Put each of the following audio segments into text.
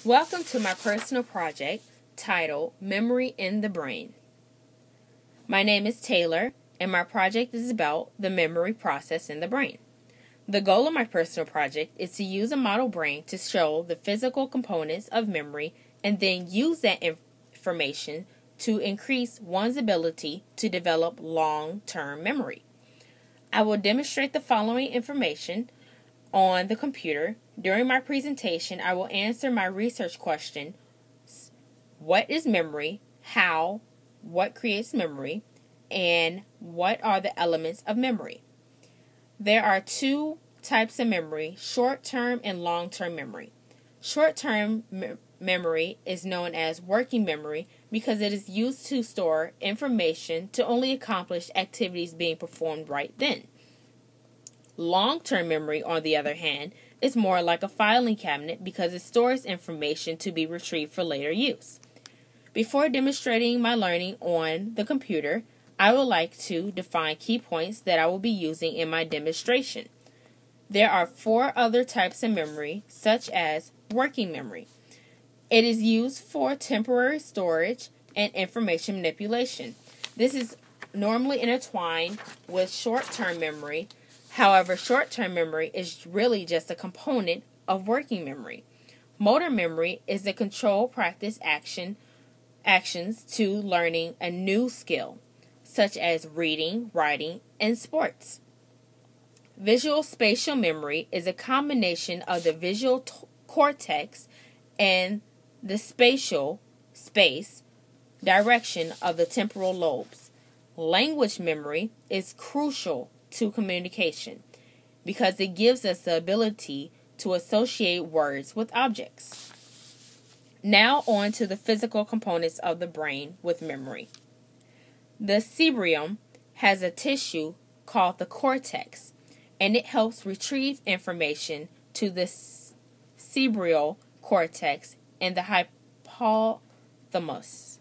Welcome to my personal project titled Memory in the Brain. My name is Tayler, and my project is about the memory process in the brain. The goal of my personal project is to use a model brain to show the physical components of memory and then use that information to increase one's ability to develop long-term memory. I will demonstrate the following information on the computer. During my presentation, I will answer my research question: what is memory, what creates memory, and what are the elements of memory. There are two types of memory: short-term and long-term memory. Short-term memory is known as working memory because it is used to store information to only accomplish activities being performed right then. Long-term memory, on the other hand, is more like a filing cabinet because it stores information to be retrieved for later use. Before demonstrating my learning on the computer, I would like to define key points that I will be using in my demonstration. There are 4 other types of memory, such as working memory. It is used for temporary storage and information manipulation. This is normally intertwined with short-term memory. However, short-term memory is really just a component of working memory. Motor memory is the control practice actions to learning a new skill, such as reading, writing, and sports. Visual spatial memory is a combination of the visual cortex and the spatial space direction of the temporal lobes. Language memory is crucial to communication because it gives us the ability to associate words with objects. Now on to the physical components of the brain with memory. The cerebrum has a tissue called the cortex, and it helps retrieve information to the cerebral cortex and the hypothalamus.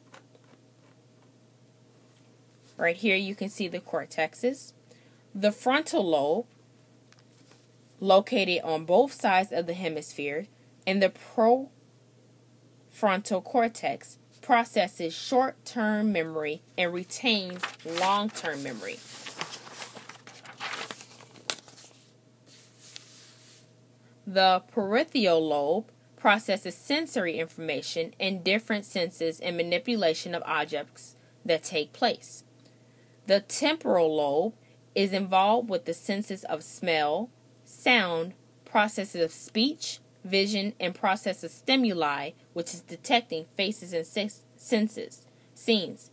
Right here you can see the cortexes. The frontal lobe, located on both sides of the hemisphere, and the prefrontal cortex processes short-term memory and retains long-term memory. The parietal lobe processes sensory information and different senses and manipulation of objects that take place. The temporal lobe is involved with the senses of smell, sound, processes of speech, vision, and process of stimuli, which is detecting faces and scenes.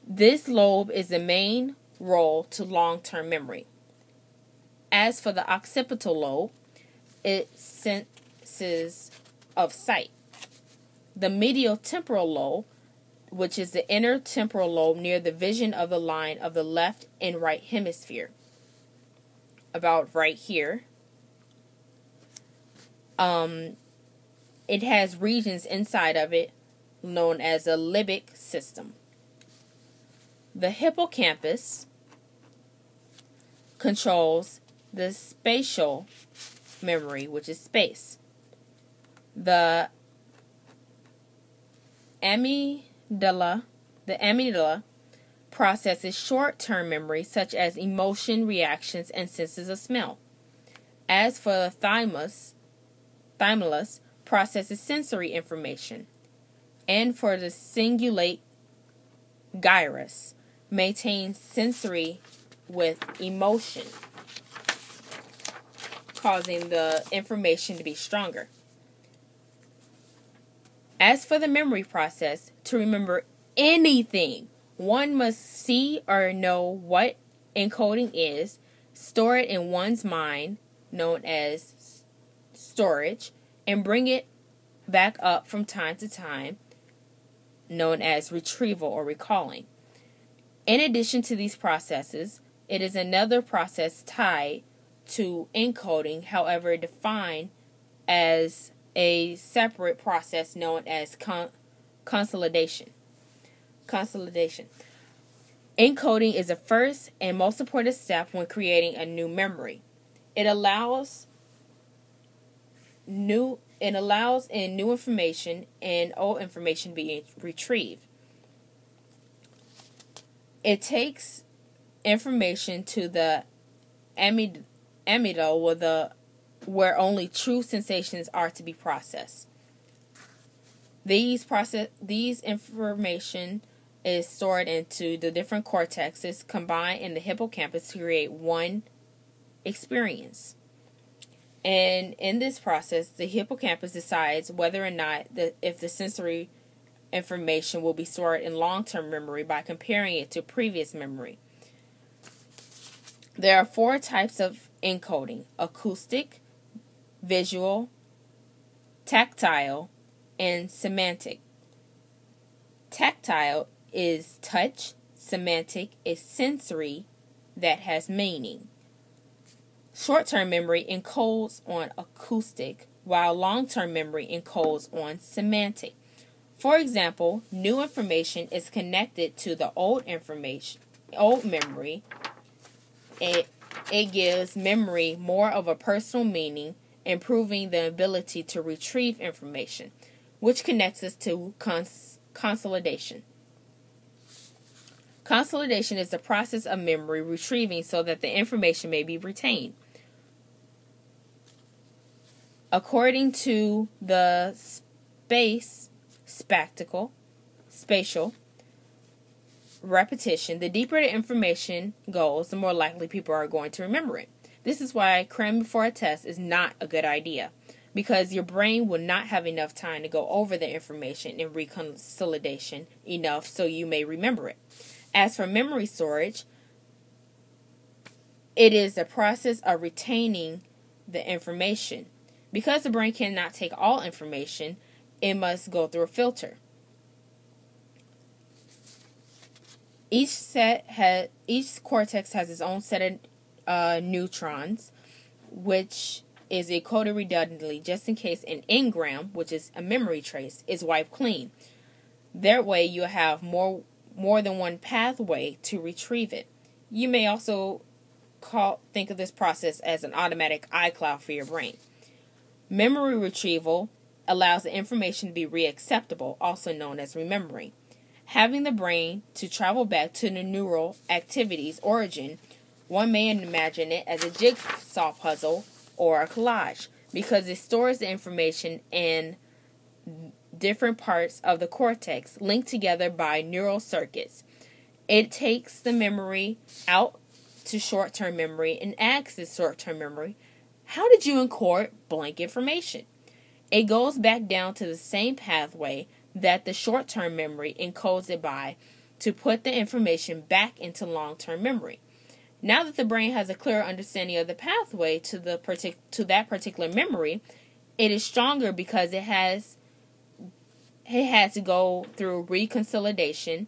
This lobe is the main role to long-term memory. As for the occipital lobe, it senses of sight. The medial temporal lobe, which is the inner temporal lobe near the vision of the line of the left and right hemisphere, about right here. It has regions inside of it known as a limbic system. The hippocampus controls the spatial memory, which is space. The amygdala processes short-term memory such as emotion, reactions, and senses of smell. As for the thalamus processes sensory information. And for the cingulate gyrus, maintains sensory with emotion, causing the information to be stronger. As for the memory process, to remember anything, one must see or know what encoding is, store it in one's mind, known as storage, and bring it back up from time to time, known as retrieval or recalling. In addition to these processes, it is another process tied to encoding, however defined as a separate process known as consolidation. Encoding is the first and most important step when creating a new memory. It allows it allows in new information and old information being retrieved. It takes information to the amygdala where only true sensations are to be processed. These information is stored into the different cortexes combined in the hippocampus to create one experience. And in this process, the hippocampus decides whether or not if the sensory information will be stored in long-term memory by comparing it to previous memory. There are 4 types of encoding: acoustic, visual, tactile, and semantic. Tactile is touch, semantic is sensory that has meaning. Short-term memory encodes on acoustic, while long-term memory encodes on semantic. For example, new information is connected to the old memory. It gives memory more of a personal meaning, improving the ability to retrieve information, which connects us to consolidation. Consolidation is the process of memory retrieving so that the information may be retained. According to the spatial repetition, the deeper the information goes, the more likely people are going to remember it. This is why cramming before a test is not a good idea, because your brain will not have enough time to go over the information in reconsolidation enough so you may remember it. As for memory storage, it is the process of retaining the information. Because the brain cannot take all information, it must go through a filter. Each cortex has its own set of neutrons, which is encoded redundantly just in case an engram, which is a memory trace, is wiped clean. That way you have more than one pathway to retrieve it. You may also think of this process as an automatic iCloud for your brain. Memory retrieval allows the information to be reacceptable, also known as remembering. Having the brain to travel back to the neural activity's origin, one may imagine it as a jigsaw puzzle or a collage, because it stores the information in different parts of the cortex linked together by neural circuits. It takes the memory out to short-term memory and asks the short-term memory, how did you encode blank information? It goes back down to the same pathway that the short-term memory encodes it by to put the information back into long-term memory. Now that the brain has a clearer understanding of the pathway to that particular memory, it is stronger because it had to go through reconsolidation.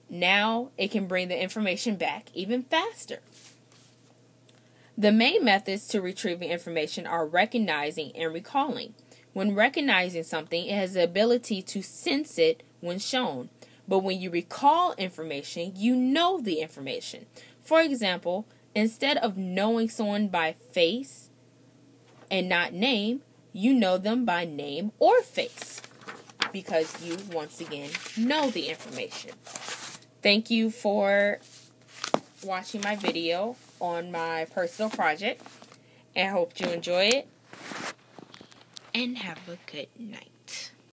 Now it can bring the information back even faster. The main methods to retrieving information are recognizing and recalling. When recognizing something, it has the ability to sense it when shown. But when you recall information, you know the information. For example, instead of knowing someone by face and not name, you know them by name or face, because you, once again, know the information. Thank you for watching my video on my personal project, and I hope you enjoy it, and have a good night.